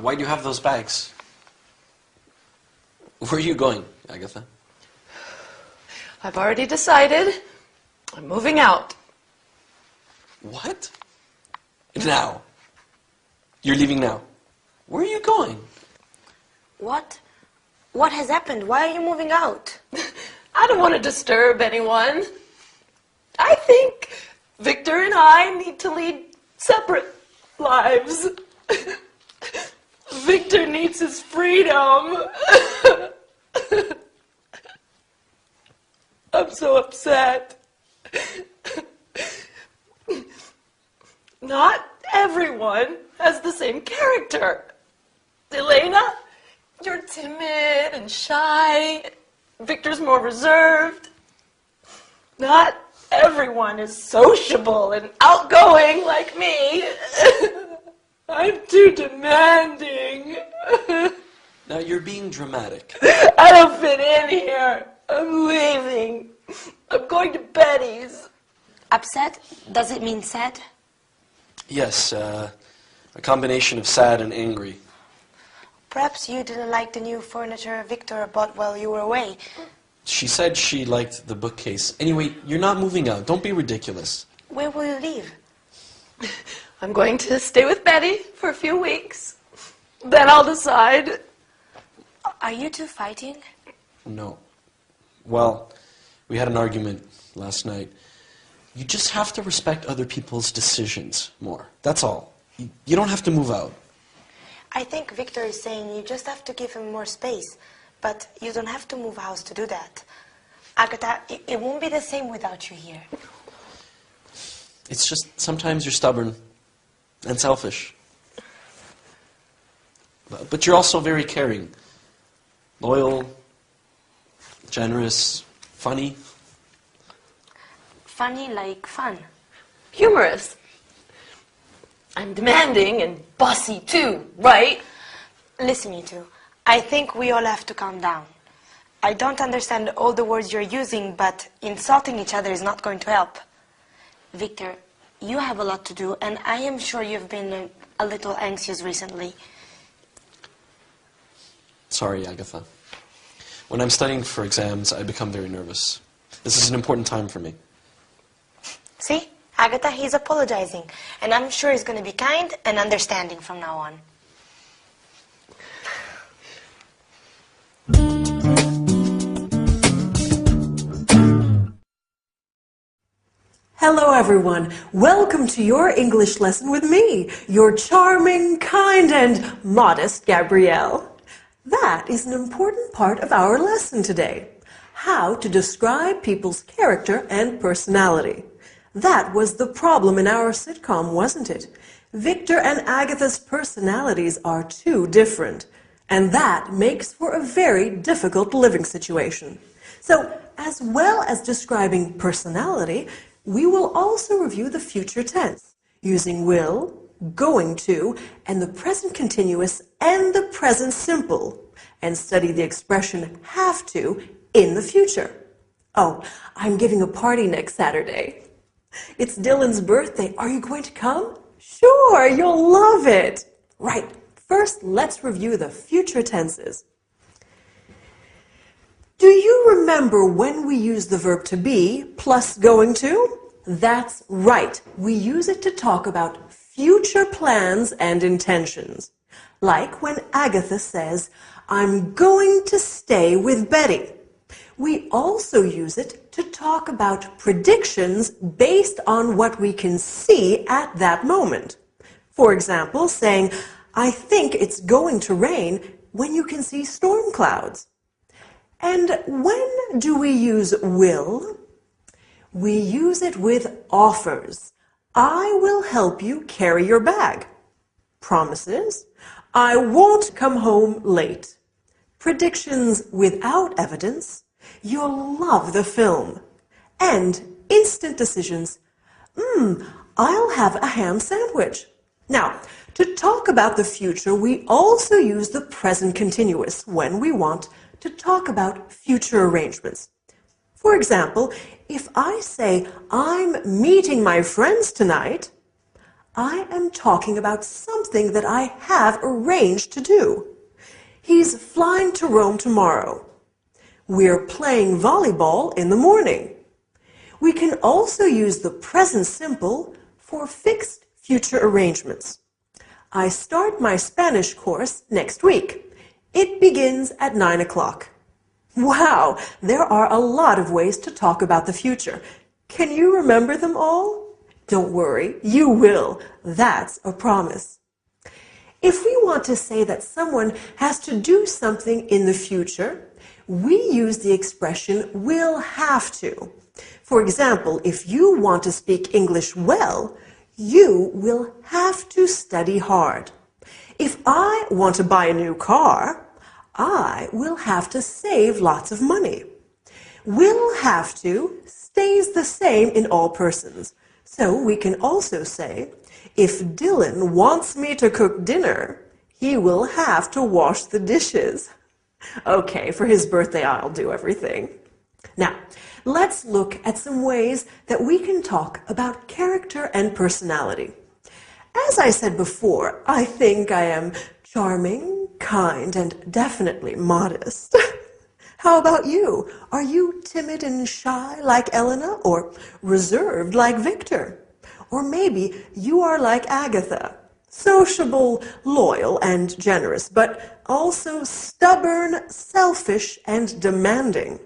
Why do you have those bags? Where are you going, Agatha? I've already decided. I'm moving out. What? Now? You're leaving now? Where are you going? What? What has happened? Why are you moving out? I don't want to disturb anyone. I think Victor and I need to lead separate lives. Victor needs his freedom. I'm so upset. Not everyone has the same character. Elena, you're timid and shy. Victor's more reserved. Not everyone is sociable and outgoing like me. I'm too demanding. Now you're being dramatic. I don't fit in here. I'm leaving. I'm going to Betty's. Upset? Does it mean sad? Yes, a combination of sad and angry. Perhaps you didn't like the new furniture Victor bought while you were away. She said she liked the bookcase. Anyway, you're not moving out. Don't be ridiculous. Where will you leave? I'm going to stay with Betty for a few weeks. Then I'll decide. Are you two fighting? No. Well, we had an argument last night. You just have to respect other people's decisions more. That's all. You don't have to move out. I think Victor is saying you just have to give him more space, but you don't have to move house to do that. Agatha, it won't be the same without you here. It's just sometimes you're stubborn and selfish. But you're also very caring. Loyal, generous, funny. Funny like fun. Humorous. I'm demanding and bossy too, right? Listen, you two. I think we all have to calm down. I don't understand all the words you're using, but insulting each other is not going to help. Victor, you have a lot to do, and I am sure you've been a little anxious recently. Sorry, Agatha. When I'm studying for exams, I become very nervous. This is an important time for me. See? Agatha, he's apologizing, and I'm sure he's going to be kind and understanding from now on. Hello everyone, welcome to your English lesson with me, your charming, kind and modest Gabrielle. That is an important part of our lesson today, how to describe people's character and personality. That was the problem in our sitcom, wasn't it? Victor and Agatha's personalities are too different, and that makes for a very difficult living situation. So, as well as describing personality, we will also review the future tense, using will, going to, and the present continuous and the present simple, and study the expression have to in the future. Oh, I'm giving a party next Saturday. It's Dylan's birthday. Are you going to come? Sure, you'll love it. Right, first let's review the future tenses. Do you remember when we use the verb to be plus going to? That's right. We use it to talk about future plans and intentions. Like when Agatha says, I'm going to stay with Betty. We also use it to talk about predictions based on what we can see at that moment. For example, saying, I think it's going to rain when you can see storm clouds. And when do we use will? We use it with offers. I will help you carry your bag. Promises. I won't come home late. Predictions without evidence. You'll love the film. And instant decisions. I'll have a ham sandwich. Now, to talk about the future, we also use the present continuous when we want to talk about future arrangements. For example, if I say, I'm meeting my friends tonight, I am talking about something that I have arranged to do. He's flying to Rome tomorrow. We're playing volleyball in the morning. We can also use the present simple for fixed future arrangements. I start my Spanish course next week. It begins at 9 o'clock. Wow, there are a lot of ways to talk about the future. Can you remember them all? Don't worry, you will. That's a promise. If we want to say that someone has to do something in the future, we use the expression will have to. For example, if you want to speak English well, you will have to study hard. If I want to buy a new car, I will have to save lots of money. Will have to stays the same in all persons. So we can also say, if Dylan wants me to cook dinner, he will have to wash the dishes. Okay, for his birthday I'll do everything. Now, let's look at some ways that we can talk about character and personality. As I said before, I think I am charming, kind, and definitely modest. How about you? Are you timid and shy like Elena, or reserved like Victor? Or maybe you are like Agatha, sociable, loyal, and generous, but also stubborn, selfish, and demanding.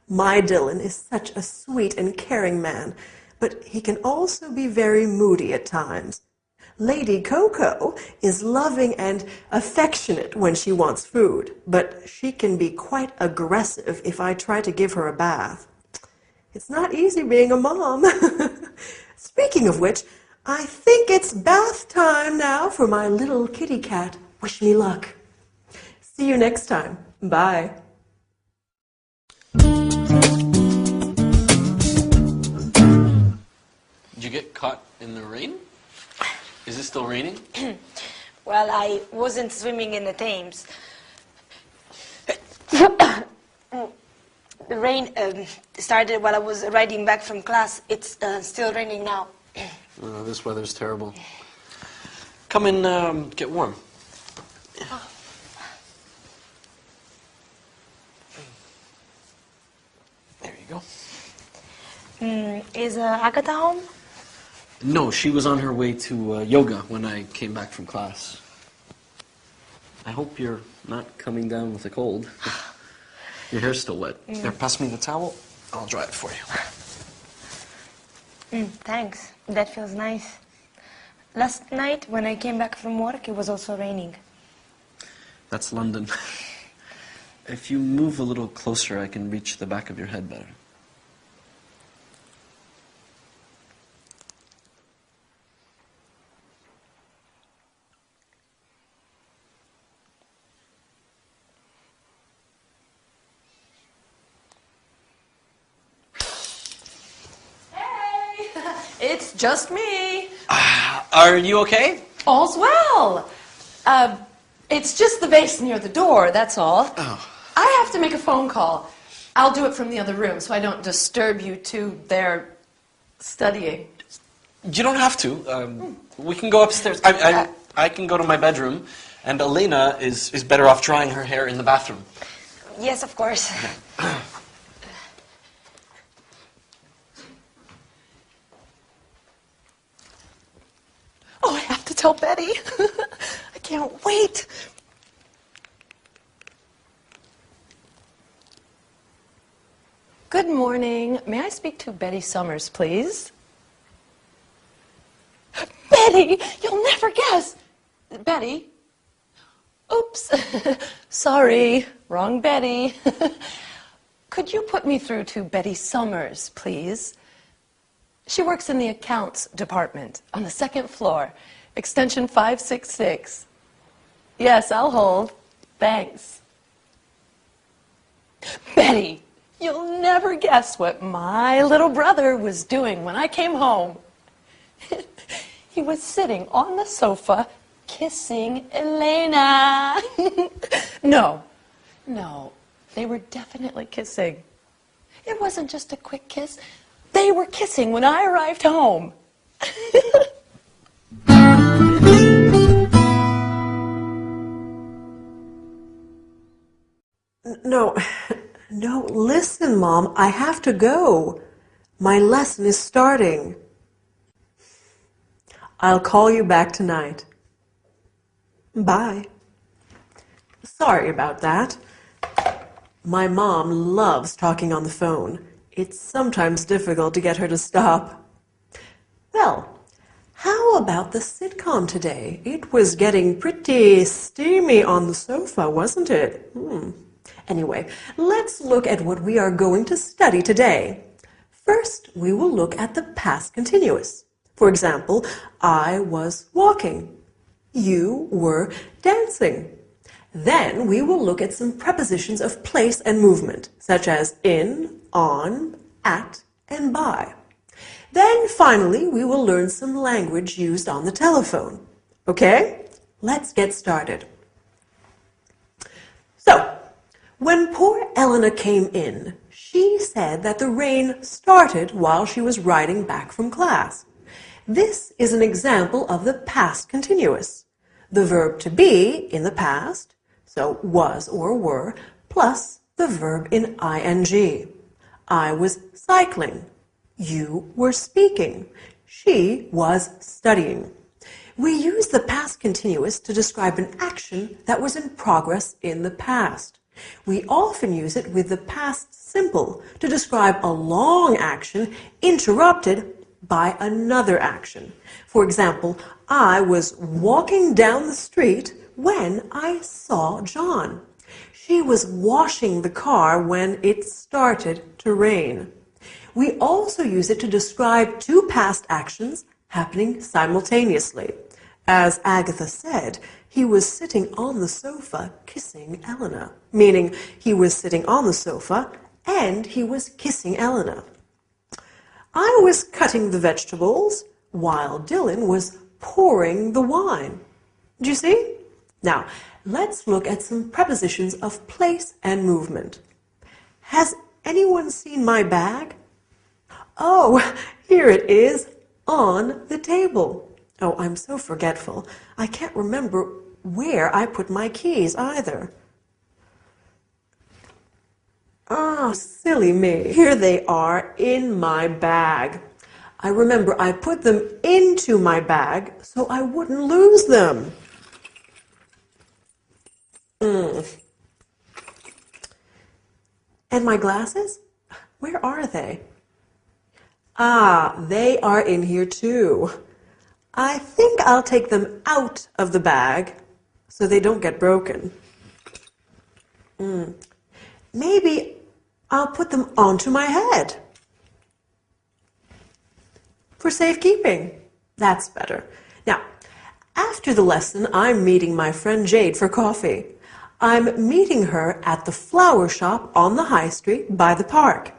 My Dylan is such a sweet and caring man, but he can also be very moody at times. Lady Coco is loving and affectionate when she wants food, but she can be quite aggressive if I try to give her a bath. It's not easy being a mom. Speaking of which, I think it's bath time now for my little kitty cat. Wish me luck. See you next time. Bye. Did you get caught in the rain? Is it still raining? Well, I wasn't swimming in the Thames. The rain started while I was riding back from class. It's still raining now. Oh, this weather's terrible. Come and get warm. There you go. Is Agatha home? No, she was on her way to yoga when I came back from class. I hope you're not coming down with a cold. Your hair's still wet. There, pass me the towel. I'll dry it for you. Thanks. That feels nice. Last night, when I came back from work, it was also raining. That's London. If you move a little closer, I can reach the back of your head better. It's just me. Are you okay? All's well. It's just the vase near the door, that's all. Oh. I have to make a phone call. I'll do it from the other room so I don't disturb you two there studying. You don't have to. We can go upstairs. I can go to my bedroom, and Elena is better off drying her hair in the bathroom. Yes, of course. Oh, I have to tell Betty. I can't wait. Good morning. May I speak to Betty Summers, please? Betty, you'll never guess. Betty? Oops. Sorry, wrong Betty. Could you put me through to Betty Summers, please? She works in the accounts department on the second floor, extension 566. Yes, I'll hold. Thanks. Betty, you'll never guess what my little brother was doing when I came home. He was sitting on the sofa kissing Elena. No, they were definitely kissing. It wasn't just a quick kiss. They were kissing when I arrived home. Oh, listen, Mom, I have to go. My lesson is starting. I'll call you back tonight. Bye. Sorry about that. My mom loves talking on the phone. It's sometimes difficult to get her to stop. Well, how about the sitcom today? It was getting pretty steamy on the sofa, wasn't it? Anyway, let's look at what we are going to study today. First, we will look at the past continuous. For example, I was walking. You were dancing. Then we will look at some prepositions of place and movement, such as in, on, at, and by. Then finally, we will learn some language used on the telephone. Okay? Let's get started. So, when poor Elena came in, she said that the rain started while she was riding back from class. This is an example of the past continuous. The verb to be in the past, so was or were, plus the verb in ing. I was cycling. You were speaking. She was studying. We use the past continuous to describe an action that was in progress in the past. We often use it with the past simple to describe a long action interrupted by another action. For example, I was walking down the street when I saw John. She was washing the car when it started to rain. We also use it to describe two past actions happening simultaneously. As Agatha said, he was sitting on the sofa kissing Elena, meaning he was sitting on the sofa and he was kissing Elena. I was cutting the vegetables while Dylan was pouring the wine. Do you see? Now, let's look at some prepositions of place and movement. Has anyone seen my bag? Oh, here it is on the table. Oh, I'm so forgetful. I can't remember where I put my keys either. Oh, silly me. Here they are in my bag. I remember I put them into my bag so I wouldn't lose them. And my glasses? Where are they? Ah, they are in here too. I think I'll take them out of the bag so they don't get broken. Maybe I'll put them onto my head. For safekeeping. That's better. Now, after the lesson, I'm meeting my friend Jade for coffee. I'm meeting her at the flower shop on the high street by the park.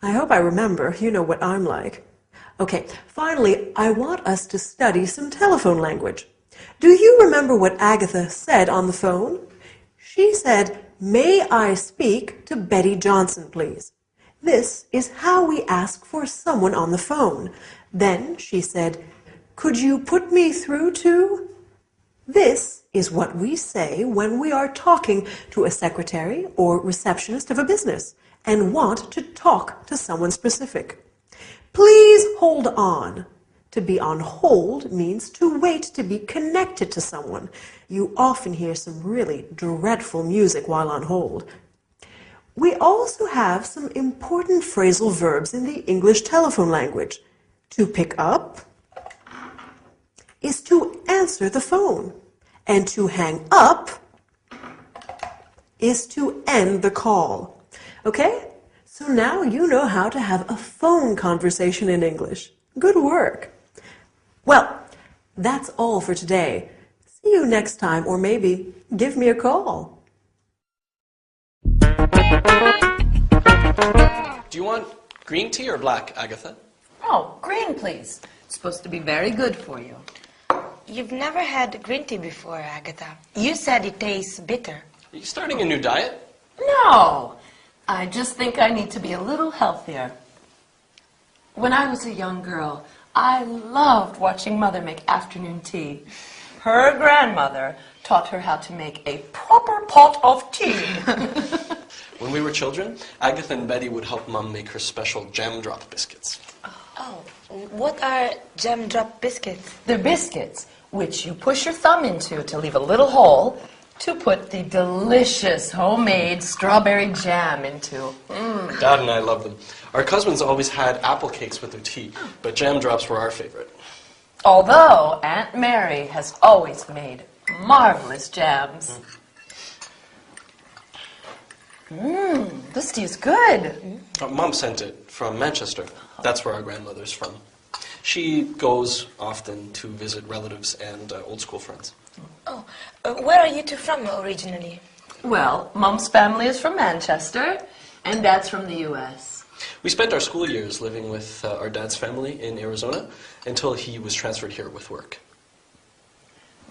I hope I remember. You know what I'm like. Okay, finally, I want us to study some telephone language. Do you remember what Agatha said on the phone? She said, "May I speak to Betty Johnson, please?" This is how we ask for someone on the phone. Then she said, "Could you put me through to?" This is what we say when we are talking to a secretary or receptionist of a business and want to talk to someone specific. Please hold on. To be on hold means to wait to be connected to someone. You often hear some really dreadful music while on hold. We also have some important phrasal verbs in the English telephone language. To pick up is to answer the phone, and to hang up is to end the call. Okay? So now you know how to have a phone conversation in English. Good work. Well, that's all for today. See you next time, or maybe give me a call. Do you want green tea or black, Agatha? Oh, green, please. It's supposed to be very good for you. You've never had green tea before, Agatha. You said it tastes bitter. Are you starting a new diet? No, I just think I need to be a little healthier. When I was a young girl, I loved watching Mother make afternoon tea. Her grandmother taught her how to make a proper pot of tea. When we were children, Agatha and Betty would help Mom make her special jam drop biscuits. Oh, what are jam drop biscuits? They're biscuits, which you push your thumb into to leave a little hole to put the delicious homemade strawberry jam into. Dad and I love them. Our cousins always had apple cakes with their tea, but jam drops were our favorite. Although Aunt Mary has always made marvelous jams. This tea is good. Mom sent it from Manchester. That's where our grandmother's from. She goes often to visit relatives and old school friends. Oh, where are you two from originally? Well, Mom's family is from Manchester, and Dad's from the U.S. We spent our school years living with our dad's family in Arizona until he was transferred here with work.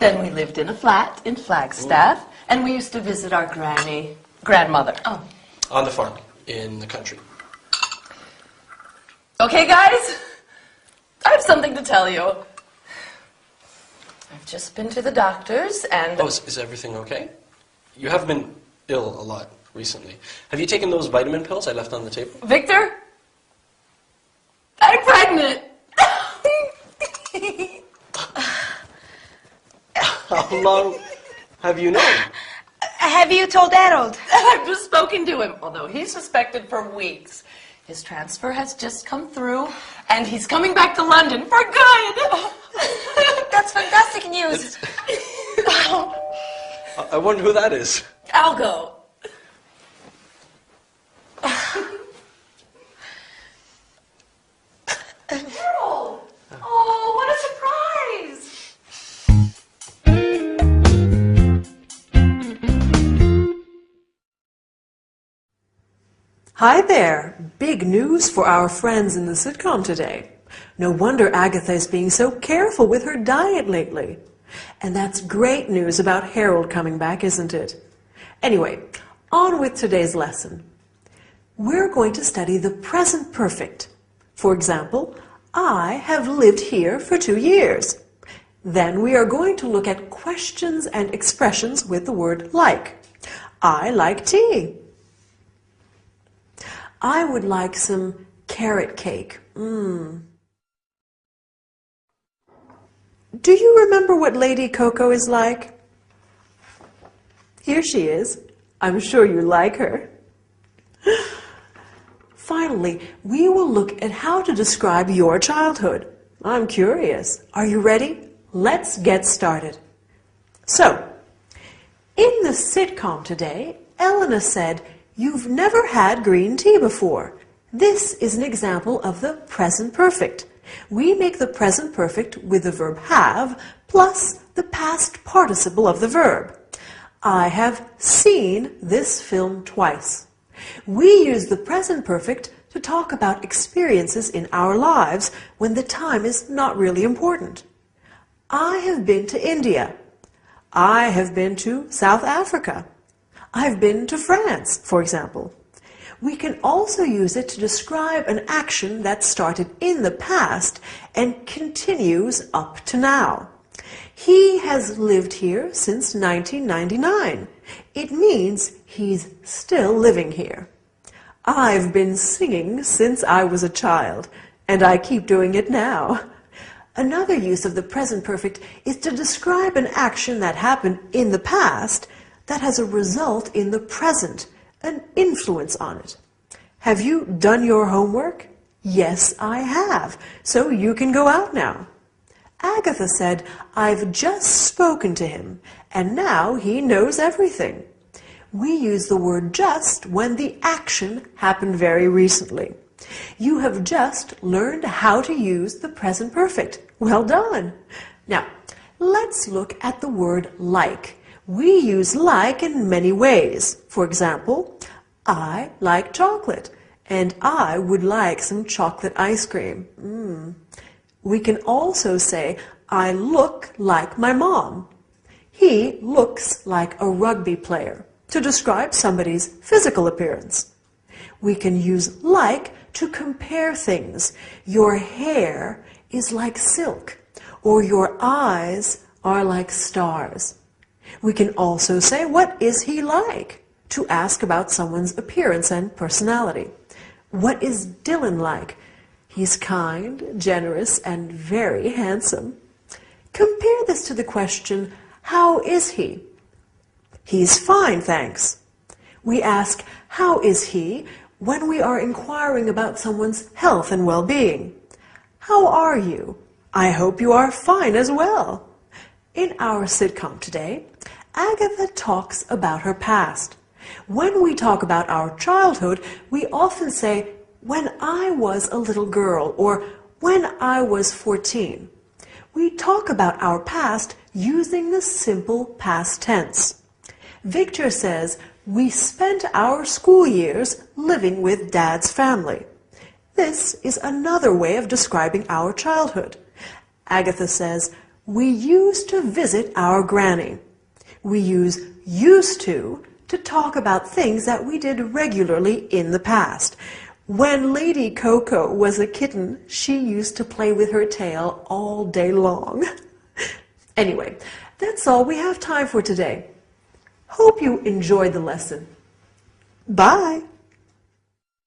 Then we lived in a flat in Flagstaff, and we used to visit our grandmother. Oh. On the farm, in the country. Okay, guys, I have something to tell you. I've just been to the doctor's and... Oh, is everything okay? You have been ill a lot recently. Have you taken those vitamin pills I left on the table? Victor, I'm pregnant. How long have you known? Have you told Harold? I've just spoken to him, although he's suspected for weeks. His transfer has just come through, and he's coming back to London for good. That's fantastic news. I wonder who that is. I'll go. Harold! Oh, what a surprise! Hi there! Big news for our friends in the sitcom today. No wonder Agatha is being so careful with her diet lately. And that's great news about Harold coming back, isn't it? Anyway, on with today's lesson. We're going to study the present perfect. For example, I have lived here for 2 years. Then we are going to look at questions and expressions with the word like. I like tea. I would like some carrot cake. Do you remember what Lady Coco is like? Here she is. I'm sure you like her. Finally, we will look at how to describe your childhood. I'm curious. Are you ready? Let's get started. So, in the sitcom today, Elena said, "You've never had green tea before." This is an example of the present perfect. We make the present perfect with the verb have plus the past participle of the verb. I have seen this film twice. We use the present perfect to talk about experiences in our lives when the time is not really important. I have been to India. I have been to South Africa. I've been to France, for example. We can also use it to describe an action that started in the past and continues up to now. He has lived here since 1999. It means he's still living here. I've been singing since I was a child, and I keep doing it now. Another use of the present perfect is to describe an action that happened in the past that has a result in the present, an influence on it. Have you done your homework? Yes, I have. So you can go out now. Agatha said, I've just spoken to him, and now he knows everything. We use the word just when the action happened very recently. You have just learned how to use the present perfect. Well done. Now, let's look at the word like. We use like in many ways. For example, I like chocolate, and I would like some chocolate ice cream. We can also say, I look like my mom. He looks like a rugby player, to describe somebody's physical appearance. We can use like to compare things. Your hair is like silk, or your eyes are like stars. We can also say, what is he like? to ask about someone's appearance and personality. What is Dylan like? He's kind, generous, and very handsome. Compare this to the question, how is he? He's fine, thanks. We ask, how is he, when we are inquiring about someone's health and well-being. How are you? I hope you are fine as well. In our sitcom today, Agatha talks about her past. When we talk about our childhood, we often say, when I was a little girl, or when I was 14. We talk about our past using the simple past tense. Victor says, we spent our school years living with Dad's family. This is another way of describing our childhood. Agatha says, we used to visit our granny. We use used to talk about things that we did regularly in the past. When Lady Coco was a kitten, she used to play with her tail all day long. Anyway, that's all we have time for today. Hope you enjoyed the lesson. Bye!